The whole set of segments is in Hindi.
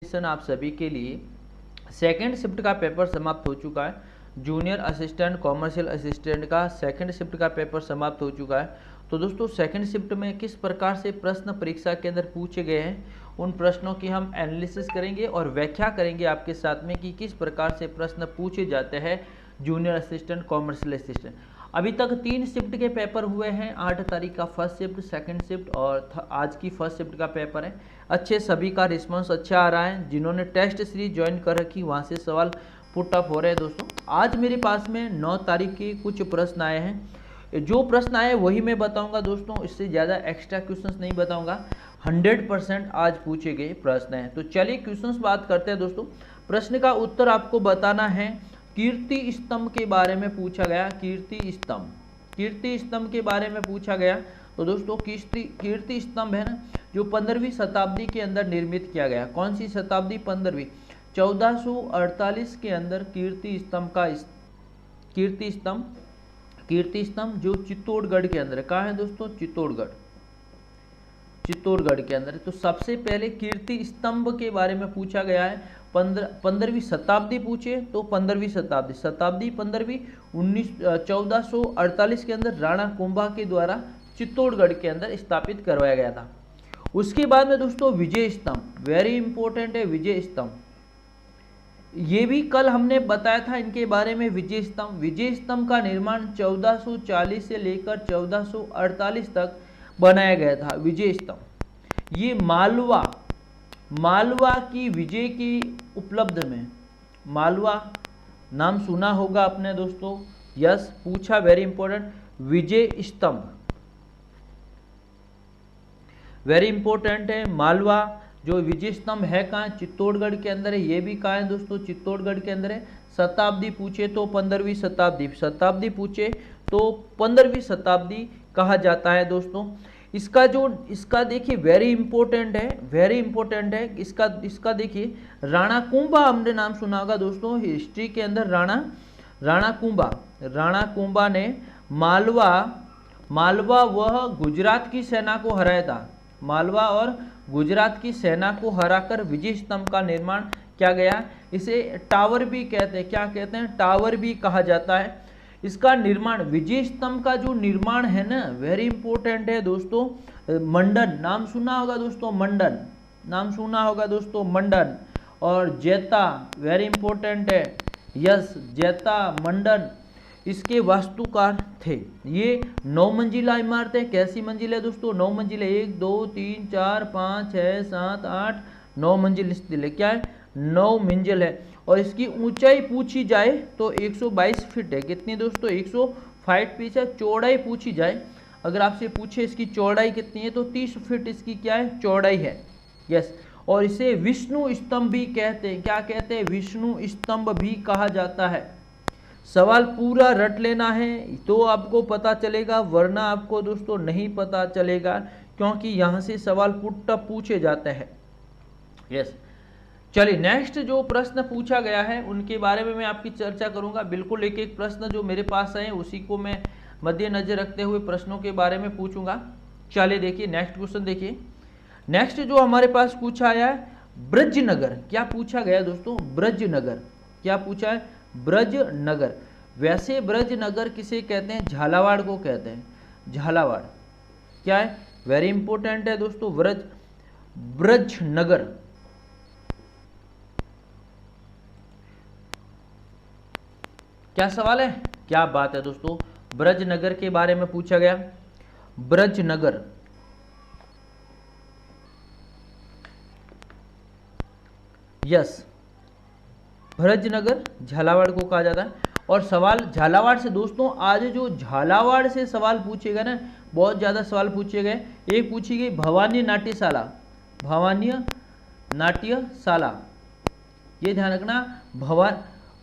नोटिफिकेशन आप सभी के लिए सेकेंड शिफ्ट का पेपर समाप्त हो चुका है। जूनियर असिस्टेंट कॉमर्शियल असिस्टेंट का सेकेंड शिफ्ट का पेपर समाप्त हो चुका है। तो दोस्तों सेकेंड शिफ्ट में किस प्रकार से प्रश्न परीक्षा के अंदर पूछे गए हैं, उन प्रश्नों की हम एनालिसिस करेंगे और व्याख्या करेंगे आपके साथ में कि किस प्रकार से प्रश्न पूछे जाते हैं जूनियर असिस्टेंट कॉमर्शियल असिस्टेंट। अभी तक 3 शिफ्ट के पेपर हुए हैं। 8 तारीख का फर्स्ट शिफ्ट, सेकंड शिफ्ट और आज की फर्स्ट शिफ्ट का पेपर है। अच्छे सभी का रिस्पांस अच्छा आ रहा है। जिन्होंने टेस्ट सीरीज ज्वाइन कर रखी वहाँ से सवाल पुट अप हो रहे हैं। दोस्तों आज मेरे पास में 9 तारीख के कुछ प्रश्न आए हैं। जो प्रश्न आए वही मैं बताऊंगा दोस्तों, इससे ज़्यादा एक्स्ट्रा क्वेश्चंस नहीं बताऊंगा। 100% आज पूछे गए प्रश्न हैं। तो चलिए क्वेश्चंस बात करते हैं दोस्तों। प्रश्न का उत्तर आपको बताना है। कीर्ति स्तंभ के बारे में पूछा गया। कीर्ति स्तंभ के बारे में पूछा गया। तो दोस्तों कीर्ति स्तंभ है ना, जो 15वीं शताब्दी के अंदर निर्मित किया गया। कौन सी शताब्दी? 15वीं। 1448 के अंदर कीर्ति स्तंभ जो चित्तौड़गढ़ के अंदर। कहाँ है दोस्तों? चित्तौड़गढ़ के अंदर। तो सबसे पहले कीर्ति स्तंभ के बारे में पूछा गया है। 15वीं शताब्दी पूछे तो 15वीं शताब्दी 15वीं 1448 के अंदर राणा कुंभा के द्वारा चित्तौड़गढ़ के अंदर स्थापित करवाया गया था। उसके बाद में दोस्तों विजय स्तंभ, वेरी इंपॉर्टेंट है विजय स्तंभ। ये भी कल हमने बताया था इनके बारे में। विजय स्तंभ का निर्माण 1440 से लेकर 1448 तक बनाया गया था। विजय स्तंभ ये मालवा की विजय की उपलब्ध में, मालवा नाम सुना होगा आपने दोस्तों। यस, पूछा, वेरी इंपॉर्टेंट। विजय स्तंभ वेरी इंपॉर्टेंट है। मालवा जो विजय स्तंभ है कहाँ? चित्तौड़गढ़ के अंदर है। ये भी कहाँ है दोस्तों? चित्तौड़गढ़ के अंदर है। शताब्दी पूछे तो 15वीं शताब्दी पूछे तो 15वीं शताब्दी कहा जाता है दोस्तों। इसका देखिए वेरी इंपॉर्टेंट है। इसका देखिए राणा कुंभा, हमने नाम सुना होगा दोस्तों हिस्ट्री के अंदर। राणा कुंभा ने मालवा वह गुजरात की सेना को हराया था। मालवा और गुजरात की सेना को हराकर विजय स्तंभ का निर्माण किया गया। इसे टावर भी कहते हैं। क्या कहते हैं? टावर भी कहा जाता है। इसका निर्माण, विजय स्तंभ का जो निर्माण है ना, वेरी इंपॉर्टेंट है दोस्तों। मंडन नाम सुना होगा दोस्तों, मंडन और जैता, वेरी इंपॉर्टेंट है। यस, जैता, मंडन इसके वास्तुकार थे। ये 9 मंजिला इमारत है। कैसी मंजिल है दोस्तों? 9 मंजिल है। 1 2 3 4 5 6 7 8 9 मंजिल स्थिल है। क्या है? 9 मंजिल है। और इसकी ऊंचाई पूछी जाए तो 122 फीट है। कितनी दोस्तों? 105 फीट है। चौड़ाई पूछी जाए, अगर आपसे पूछे इसकी चौड़ाई कितनी है तो 30 फीट इसकी क्या है? चौड़ाई है। यस, और इसे विष्णु स्तंभ भी कहते हैं। क्या कहते हैं? विष्णु स्तंभ भी कहा जाता है। सवाल पूरा रट लेना है तो आपको पता चलेगा, वरना आपको दोस्तों नहीं पता चलेगा, क्योंकि यहाँ से सवाल पुट अप पूछे जाते हैं। यस, चलिए नेक्स्ट जो प्रश्न पूछा गया है उनके बारे में मैं आपकी चर्चा करूंगा। बिल्कुल एक एक प्रश्न जो मेरे पास है उसी को मैं मद्देनजर रखते हुए प्रश्नों के बारे में पूछूंगा। चलिए देखिए नेक्स्ट क्वेश्चन देखिए। नेक्स्ट जो हमारे पास पूछा आया है ब्रजनगर। क्या पूछा गया दोस्तों? ब्रजनगर। क्या पूछा है? ब्रजनगर। वैसे ब्रजनगर किसे कहते हैं? झालावाड़ को कहते हैं। झालावाड़ क्या है? वेरी इंपॉर्टेंट है दोस्तों। ब्रजनगर। क्या सवाल है? क्या बात है दोस्तों। ब्रजनगर के बारे में पूछा गया। ब्रजनगर यस, ब्रजनगर झालावाड़ को कहा जाता है। और सवाल झालावाड़ से दोस्तों, आज जो झालावाड़ से सवाल पूछेगा ना, बहुत ज्यादा सवाल पूछे गए। एक पूछी गई भवानी नाट्यशाला। ये ध्यान रखना,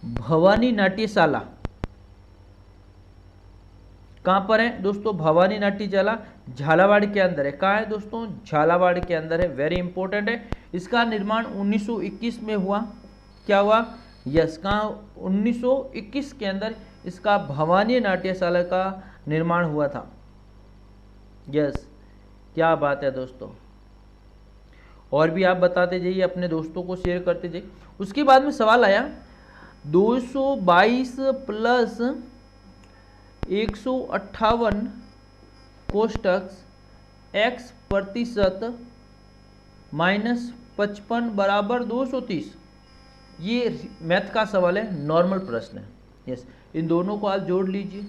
भवानी नाट्यशाला कहाँ पर है दोस्तों? भवानी नाट्यशाला झालावाड़ के अंदर है। कहाँ है दोस्तों? झालावाड़ के अंदर है। वेरी इंपॉर्टेंट है। इसका निर्माण 1921 में हुआ। क्या हुआ? यस, कहाँ? 1921 के अंदर इसका भवानी नाट्यशाला का निर्माण हुआ था। यस, क्या बात है दोस्तों। और भी आप बताते जाइए, अपने दोस्तों को शेयर करते जाइए। उसके बाद में सवाल आया 222 प्लस 158 कोष्टक x प्रतिशत माइनस 55 बराबर 230। ये मैथ का सवाल है, नॉर्मल प्रश्न है। यस, इन दोनों को आप जोड़ लीजिए।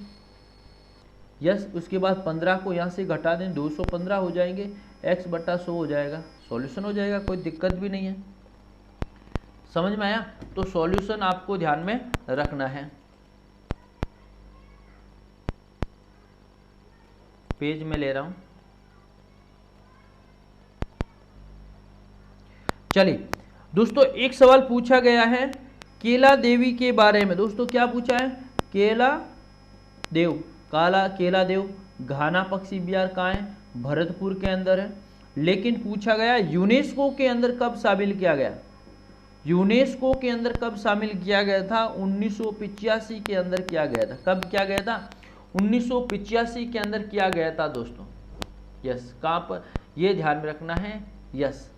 यस, उसके बाद 15 को यहाँ से घटा दें, 215 हो जाएंगे, x बटा 100 हो जाएगा, सॉल्यूशन हो जाएगा, कोई दिक्कत भी नहीं है। समझ में आया? तो सॉल्यूशन आपको ध्यान में रखना है। पेज में ले रहा हूं। चलिए दोस्तों, एक सवाल पूछा गया है केला देवी के बारे में। दोस्तों क्या पूछा है? केला देव, केला देव घाना पक्षी विहार कहाँ है? भरतपुर के अंदर है। लेकिन पूछा गया यूनेस्को के अंदर कब शामिल किया गया? यूनेस्को के अंदर कब शामिल किया गया था? 1985 के अंदर किया गया था। कब किया गया था? 1985 के अंदर किया गया था दोस्तों। यस, कहाँ पर? ये ध्यान में रखना है। यस,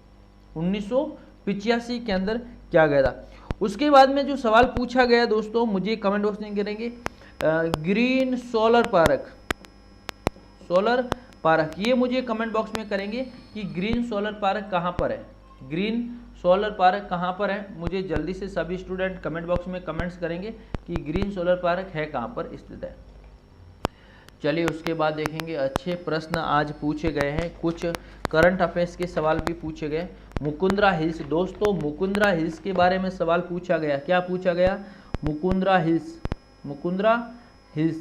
1985 के अंदर किया गया था। उसके बाद में जो सवाल पूछा गया दोस्तों, मुझे कमेंट बॉक्स में करेंगे, green solar park, solar park, ये मुझे कमेंट बॉक्स में करेंगे कि ग्रीन सोलर पार्क कहाँ पर है। ग्रीन सोलर पार्क कहाँ पर है? मुझे जल्दी से सभी स्टूडेंट कमेंट बॉक्स में कमेंट्स करेंगे कि ग्रीन सोलर पार्क है कहाँ पर स्थित है। चलिए उसके बाद देखेंगे, अच्छे प्रश्न आज पूछे गए हैं, कुछ करंट अफेयर्स के सवाल भी पूछे गए। मुकुंदरा हिल्स, दोस्तों मुकुंदरा हिल्स के बारे में सवाल पूछा गया। क्या पूछा गया? Mukundra hills, Mukundra hills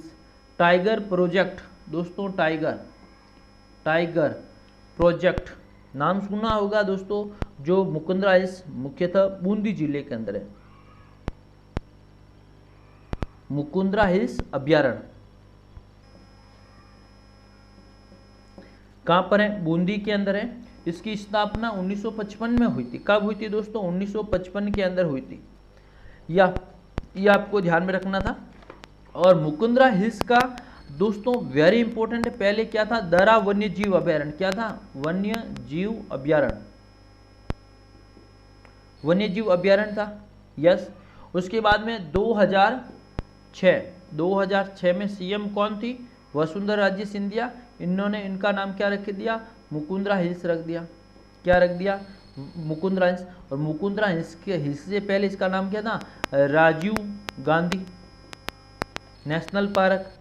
tiger project. दोस्तों टाइगर प्रोजेक्ट नाम सुना होगा दोस्तों, जो मुकुंदरा हिल्स मुख्यतः बूंदी जिले के अंदर है। मुकुंदरा हिल्स अभ्यारण्य कहाँ पर है? बूंदी के अंदर है। इसकी स्थापना 1955 में हुई थी। कब हुई थी दोस्तों? 1955 के अंदर हुई थी। यह आपको ध्यान में रखना था। और मुकुंदरा हिल्स का दोस्तों वेरी इंपॉर्टेंट है, पहले क्या था? दरा वन्य जीव अभ्यारण्य। क्या था? वन्य जीव अभ्यारण्य, वन्य जीव अभ्यारण्य था। यस, उसके बाद में 2006 में सीएम कौन थी? वसुंधरा राजे सिंधिया। इन्होंने, इनका नाम क्या रख दिया? मुकुंदरा हिल्स रख दिया। क्या रख दिया? मुकुंदरा हिल्स। और मुकुंदरा हिल्स के हिल्स से पहले इसका नाम क्या था? Rajiv Gandhi national park,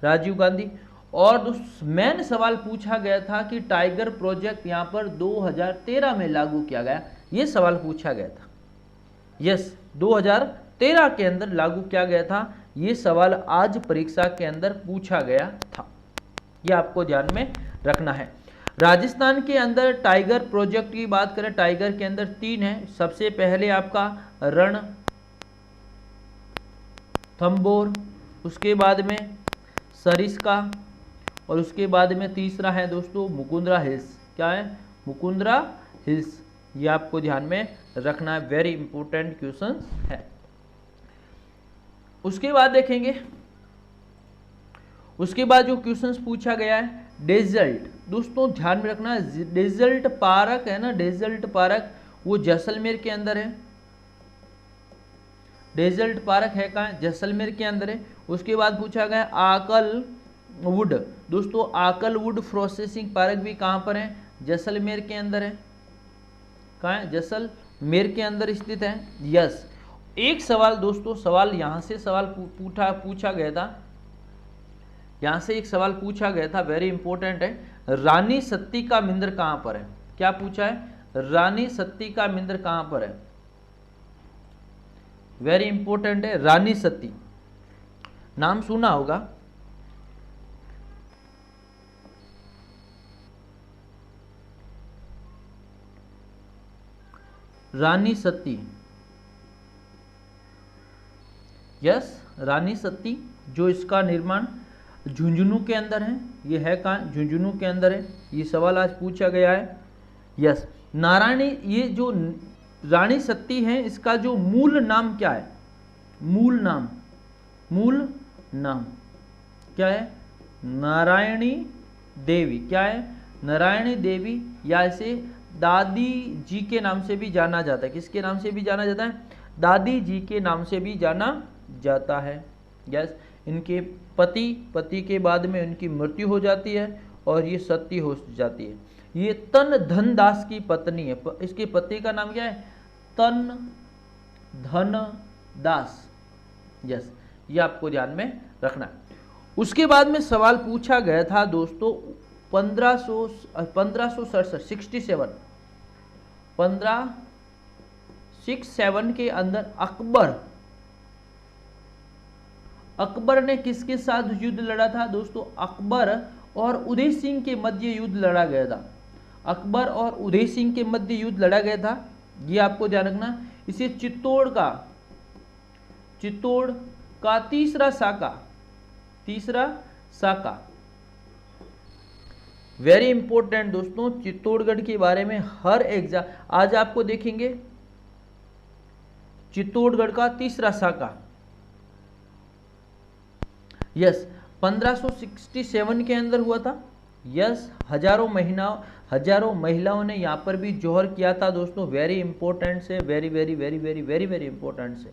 Rajiv Gandhi. और मेन सवाल पूछा गया था कि टाइगर प्रोजेक्ट यहाँ पर 2013 में लागू किया गया, ये सवाल पूछा गया था। यस, 2013 के अंदर लागू किया गया था, ये सवाल आज परीक्षा के अंदर पूछा गया था। ये आपको ध्यान में रखना है। राजस्थान के अंदर टाइगर प्रोजेक्ट की बात करें, टाइगर के अंदर 3 है। सबसे पहले आपका रणथंभौर, उसके बाद में सरिस्का, और उसके बाद में तीसरा है दोस्तों मुकुंदरा हिल्स। क्या है? मुकुंदरा हिल्स। ये आपको ध्यान में रखना है, वेरी इंपॉर्टेंट क्वेश्चन है। उसके बाद देखेंगे, उसके बाद जो क्वेश्चंस पूछा गया है डेजर्ट। दोस्तों ध्यान में रखना है, डेजर्ट पार्क है ना, डेजर्ट पार्क वो जैसलमेर के अंदर है। डेजर्ट पार्क है कहाँ? जैसलमेर के अंदर है। उसके बाद पूछा गया आकल वुड। दोस्तों आकल वुड प्रोसेसिंग पार्क भी कहाँ पर है? जैसलमेर के अंदर है। कहाँ है? जैसलमेर के अंदर स्थित है। यस, एक सवाल दोस्तों, सवाल यहाँ से सवाल पूछा गया था, यहाँ से एक सवाल पूछा गया था, वेरी इंपॉर्टेंट है। रानी सती का मंदिर कहाँ पर है? क्या पूछा है? रानी सती का मंदिर कहाँ पर है? वेरी इंपॉर्टेंट है, रानी सती नाम सुना होगा। रानी सती, यस, रानी सती, जो इसका निर्माण झुंझुनू के अंदर है। ये है कहाँ? झुंझुनू के अंदर है। ये सवाल आज पूछा गया है। यस, नारायणी, ये जो रानी सती है, इसका जो मूल नाम क्या है? मूल नाम क्या है? नारायणी देवी। क्या है? नारायणी देवी, या इसे दादी जी के नाम से भी जाना जाता है। किसके नाम से भी जाना जाता है? दादी जी के नाम से भी जाना जाता है। यस, इनके पति के बाद में इनकी मृत्यु हो जाती है और ये सती हो जाती है। ये तन धन दास की पत्नी है। इसके पति का नाम क्या है? तन धन दास। यस, ये आपको ध्यान में रखना है। उसके बाद में सवाल पूछा गया था दोस्तों 1567 के अंदर अकबर ने किसके साथ युद्ध लड़ा था दोस्तों? अकबर और उदय सिंह के मध्य युद्ध लड़ा गया था। अकबर और उदय सिंह के मध्य युद्ध लड़ा गया था, ये आपको ध्यान रखना। इसे चित्तौड़ का तीसरा साका। वेरी इंपॉर्टेंट दोस्तों, चित्तौड़गढ़ के बारे में हर एग्जाम आज आपको देखेंगे। चित्तौड़गढ़ का तीसरा साका। यस, 1567 के अंदर हुआ था। यस, हजारों महिलाओं ने यहाँ पर भी जोहर किया था दोस्तों। वेरी इंपॉर्टेंट से, very very very very very very important से।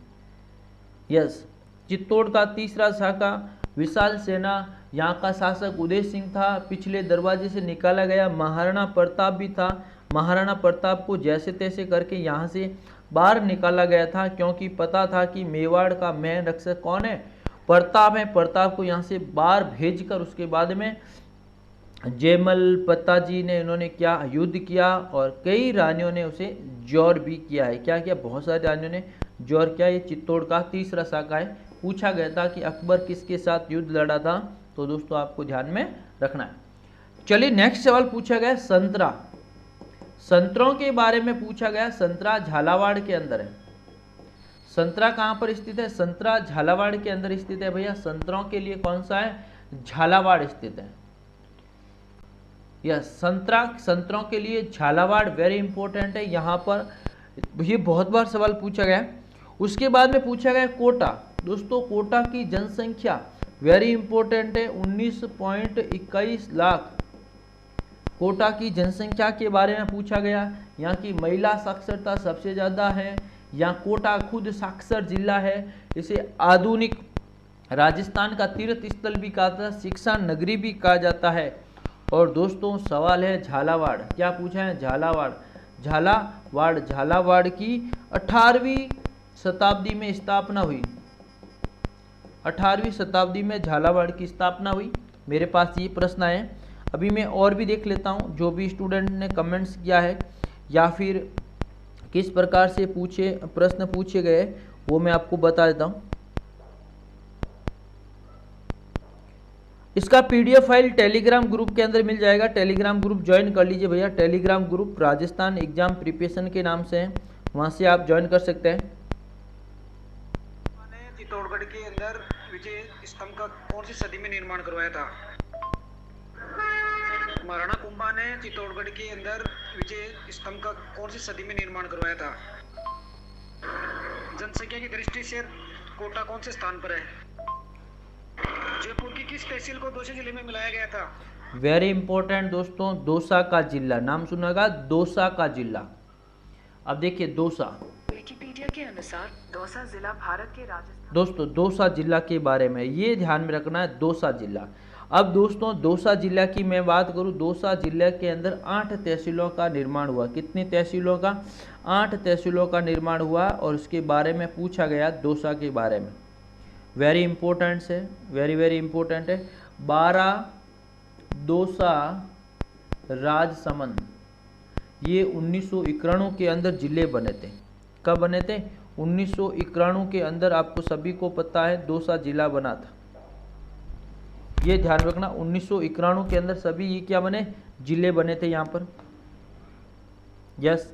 यस, चित्तौड़ का तीसरा साका। विशाल सेना, यहाँ का शासक उदय सिंह था। पिछले दरवाजे से निकाला गया महाराणा प्रताप भी था। महाराणा प्रताप को जैसे तैसे करके यहाँ से बाहर निकाला गया था, क्योंकि पता था कि मेवाड़ का मेन रक्षक कौन है? प्रताप है। प्रताप को यहाँ से बाहर भेजकर उसके बाद में जयमल पताजी ने इन्होंने क्या युद्ध किया और कई रानियों ने उसे जोर भी किया है। क्या किया? बहुत सारी रानियों ने जोर किया। ये चित्तौड़ का तीसरा साका है। पूछा गया था कि अकबर किसके साथ युद्ध लड़ा था, तो दोस्तों आपको ध्यान में रखना है। चलिए नेक्स्ट सवाल पूछा गया संतरा। संतरों के बारे में पूछा गया। संतरा झालावाड़ के अंदर है। संतरा कहाँ पर स्थित है? संतरा झालावाड़ के अंदर स्थित है भैया। संतरों के लिए कौन सा है? झालावाड़ स्थित है। यह संतरों के लिए झालावाड़ वेरी इंपॉर्टेंट है। यहाँ पर ये बहुत बार सवाल पूछा गया। उसके बाद में पूछा गया कोटा। दोस्तों कोटा की जनसंख्या वेरी इंपॉर्टेंट है, 19.21 लाख। कोटा की जनसंख्या के बारे में पूछा गया। यहाँ की महिला साक्षरता सबसे ज़्यादा है। यहाँ कोटा खुद साक्षर जिला है। इसे आधुनिक राजस्थान का तीर्थ स्थल भी कहा जाता है, शिक्षा नगरी भी कहा जाता है। और दोस्तों सवाल है झालावाड़। क्या पूछा है? झालावाड़ की 18वीं शताब्दी में स्थापना हुई। 18वीं शताब्दी में झालावाड़ की स्थापना हुई। मेरे पास ये प्रश्न है। अभी मैं और भी देख लेता हूँ जो भी स्टूडेंट ने कमेंट्स किया है या फिर किस प्रकार से प्रश्न पूछे गए वो मैं आपको बता देता हूँ। इसका पीडीएफ फाइल टेलीग्राम ग्रुप के अंदर मिल जाएगा। टेलीग्राम ग्रुप ज्वाइन कर लीजिए भैया। Telegram group Rajasthan exam preparation के नाम से है, वहां से आप ज्वाइन कर सकते हैं। चित्तौड़गढ़ के अंदर विजय स्तंभ का कौन सी सदी में निर्माण करवाया था? महाराणा कुंभा ने चित्तौड़गढ़ के अंदर विजय स्तंभ का कौन सी सदी में निर्माण करवाया था? जनसंख्या की दृष्टि से कोटा कौन से स्थान पर है? जयपुर की किस तहसील को दौसा जिले में मिलाया गया था? वेरी इंपॉर्टेंट दोस्तों, दौसा का जिला। नाम सुनागा, दौसा का जिला। अब देखिए दौसा, विकिपीडिया के अनुसार दौसा जिला भारत के राजस्थान। दोस्तों दौसा जिला के बारे में ये ध्यान में रखना है, दौसा जिला। अब दोस्तों दौसा जिला की मैं बात करूं, दौसा जिले के अंदर 8 तहसीलों का निर्माण हुआ। कितनी तहसीलों का? 8 तहसीलों का निर्माण हुआ और उसके बारे में पूछा गया दौसा के बारे में। वेरी इंपॉर्टेंट है, वेरी वेरी इंपॉर्टेंट है। 12 दौसा राजसमंद, ये 1991 के अंदर जिले बने थे। कब बने थे? 1991 के अंदर। आपको सभी को पता है दौसा जिला बना था, ये ध्यान रखना। 1991 के अंदर सभी ये क्या बने? जिले बने थे यहाँ पर। यस,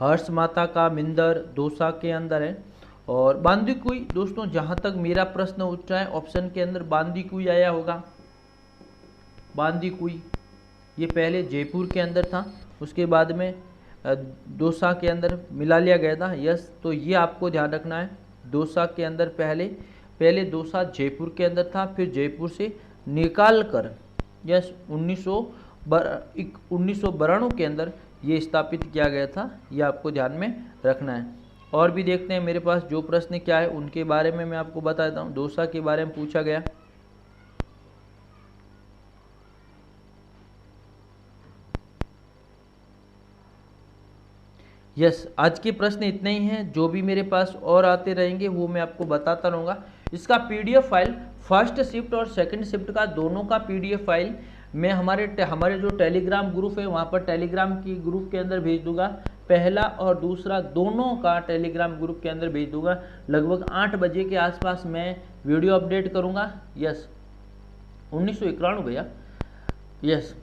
हर्ष माता का मिंदर दौसा के अंदर है। और बांदीकुई, दोस्तों जहां तक मेरा प्रश्न उठ रहा है ऑप्शन के अंदर बांदीकुई आया होगा। बांदीकुई ये पहले जयपुर के अंदर था, उसके बाद में दौसा के अंदर मिला लिया गया था। यस, तो ये आपको ध्यान रखना है। दौसा के अंदर पहले दौसा जयपुर के अंदर था, फिर जयपुर से निकाल कर यस 1992 के अंदर ये स्थापित किया गया था। ये आपको ध्यान में रखना है। और भी देखते हैं मेरे पास जो प्रश्न क्या है उनके बारे में मैं आपको बता देता हूँ। दौसा के बारे में पूछा गया। यस, आज के प्रश्न इतने ही हैं। जो भी मेरे पास और आते रहेंगे वो मैं आपको बताता रहूँगा। इसका पीडीएफ फाइल फर्स्ट शिफ्ट और सेकंड शिफ्ट का दोनों का पीडीएफ फाइल मैं हमारे जो टेलीग्राम ग्रुप है वहाँ पर टेलीग्राम की ग्रुप के अंदर भेज दूंगा। पहला और दूसरा दोनों का टेलीग्राम ग्रुप के अंदर भेज दूंगा। लगभग 8 बजे के आसपास मैं वीडियो अपडेट करूँगा। यस, 1991 भैया। यस,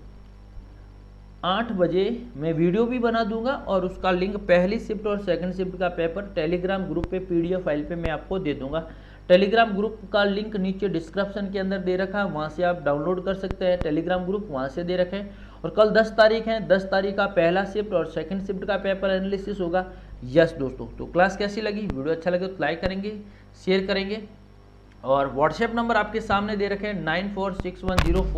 8 बजे मैं वीडियो भी बना दूंगा और उसका लिंक पहली शिफ्ट और सेकंड शिफ्ट का पेपर टेलीग्राम ग्रुप पे पीडीएफ फाइल पे मैं आपको दे दूंगा। टेलीग्राम ग्रुप का लिंक नीचे डिस्क्रिप्शन के अंदर दे रखा है, वहाँ से आप डाउनलोड कर सकते हैं। टेलीग्राम ग्रुप वहाँ से दे रखे हैं। और कल 10 तारीख है, 10 तारीख का पहला शिफ्ट और सेकंड शिफ्ट का पेपर एनालिसिस होगा। यस दोस्तों, तो क्लास कैसी लगी, वीडियो अच्छा लगे तो लाइक करेंगे, शेयर करेंगे। और व्हाट्सएप नंबर आपके सामने दे रखे हैं 946104